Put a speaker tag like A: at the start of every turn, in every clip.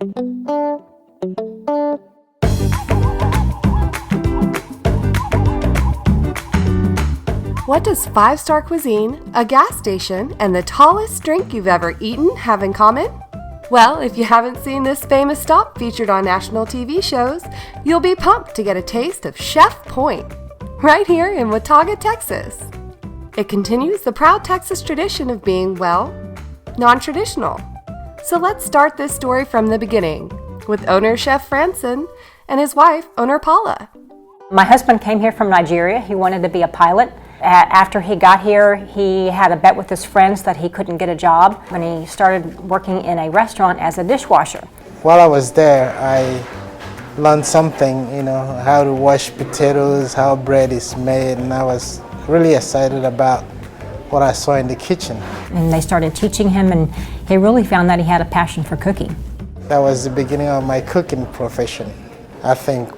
A: What does five-star cuisine, a gas station, and the tallest drink you've ever eaten have in common? Well, if you haven't seen this famous stop featured on national TV shows, you'll be pumped to get a taste of Chef Point, right here in Watauga, Texas. It continues the proud Texas tradition of being, well, non-traditional. So let's start this story from the beginning, with owner Chef Franson and his wife, owner Paula.
B: My husband came here from Nigeria. He wanted to be a pilot. After he got here, he had a bet with his friends that he couldn't get a job, and he started working in a restaurant as a dishwasher.
C: While I was there, I learned something, how to wash potatoes, how bread is made, and I was really excited about what I saw in the kitchen.
B: And they started teaching him, and he really found that he had a passion for cooking.
C: That was the beginning of my cooking profession. I think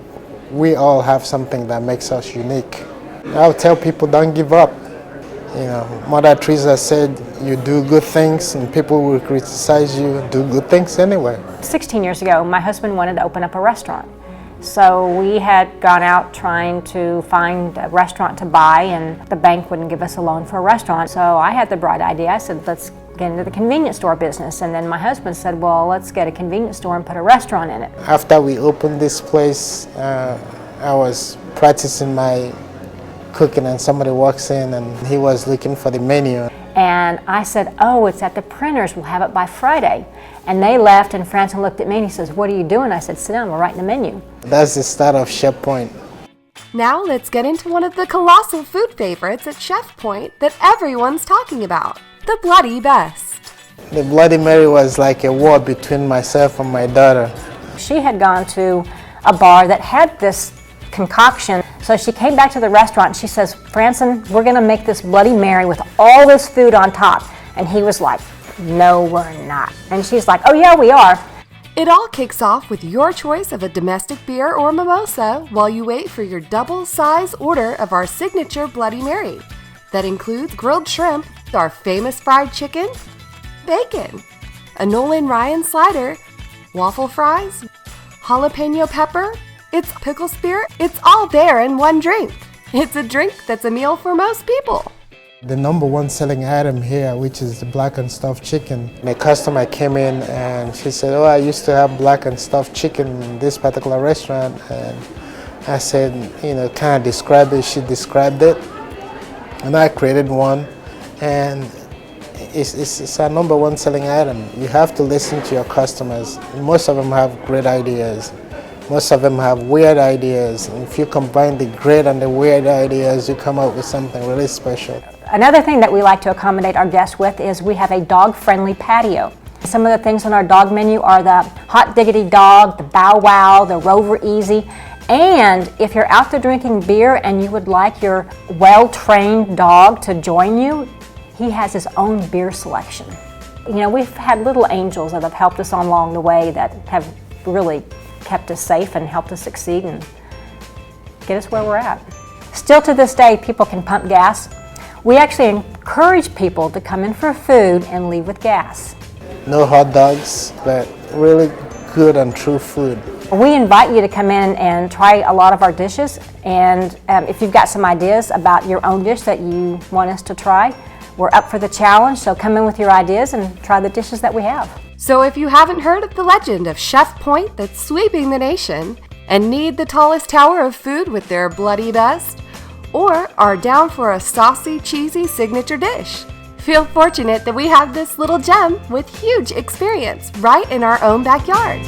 C: we all have something that makes us unique. I'll tell people, don't give up. Mother Teresa said, you do good things and people will criticize you, do good things anyway.
B: 16 years ago, my husband wanted to open up a restaurant. So we had gone out trying to find a restaurant to buy, and the bank wouldn't give us a loan for a restaurant. So I had the bright idea. I said, let's get into the convenience store business. And then my husband said, well, let's get a convenience store and put a restaurant in it.
C: After we opened this place, I was practicing my cooking, and somebody walks in and he was looking for the menu.
B: And I said, oh, it's at the printers, we'll have it by Friday. And they left, and Franson looked at me and he says, what are you doing? I said, sit down, we're writing the menu.
C: That's the start of Chef Point.
A: Now let's get into one of the colossal food favorites at Chef Point that everyone's talking about, the Bloody Best.
C: The Bloody Mary was like a war between myself and my daughter.
B: She had gone to a bar that had this concoction. So she came back to the restaurant and she says, Franson, we're going to make this Bloody Mary with all this food on top. And he was like, no, we're not. And she's like, oh yeah, we are.
A: It all kicks off with your choice of a domestic beer or mimosa while you wait for your double-size order of our signature Bloody Mary. That includes grilled shrimp, our famous fried chicken, bacon, a Nolan Ryan slider, waffle fries, jalapeno pepper, it's pickle spear, it's all there in one drink. It's a drink that's a meal for most people.
C: The number one selling item here, which is the black and stuffed chicken. The customer came in and she said, oh, I used to have black and stuffed chicken in this particular restaurant. And I said, kind of describe it. She described it. And I created one. And it's our number one selling item. You have to listen to your customers. Most of them have great ideas. Most of them have weird ideas. And if you combine the great and the weird ideas, you come up with something really special.
B: Another thing that we like to accommodate our guests with is we have a dog-friendly patio. Some of the things on our dog menu are the Hot Diggity Dog, the Bow Wow, the Rover Easy. And if you're out there drinking beer and you would like your well-trained dog to join you, he has his own beer selection. We've had little angels that have helped us along the way that have really kept us safe and helped us succeed and get us where we're at. Still to this day, people can pump gas. We actually encourage people to come in for food and leave with gas.
C: No hot dogs, but really good and true food.
B: We invite you to come in and try a lot of our dishes, and if you've got some ideas about your own dish that you want us to try, we're up for the challenge, so come in with your ideas and try the dishes that we have.
A: So if you haven't heard of the legend of Chef Point that's sweeping the nation and need the tallest tower of food with their Bloody Best, or are down for a saucy, cheesy signature dish, feel fortunate that we have this little gem with huge experience right in our own backyard.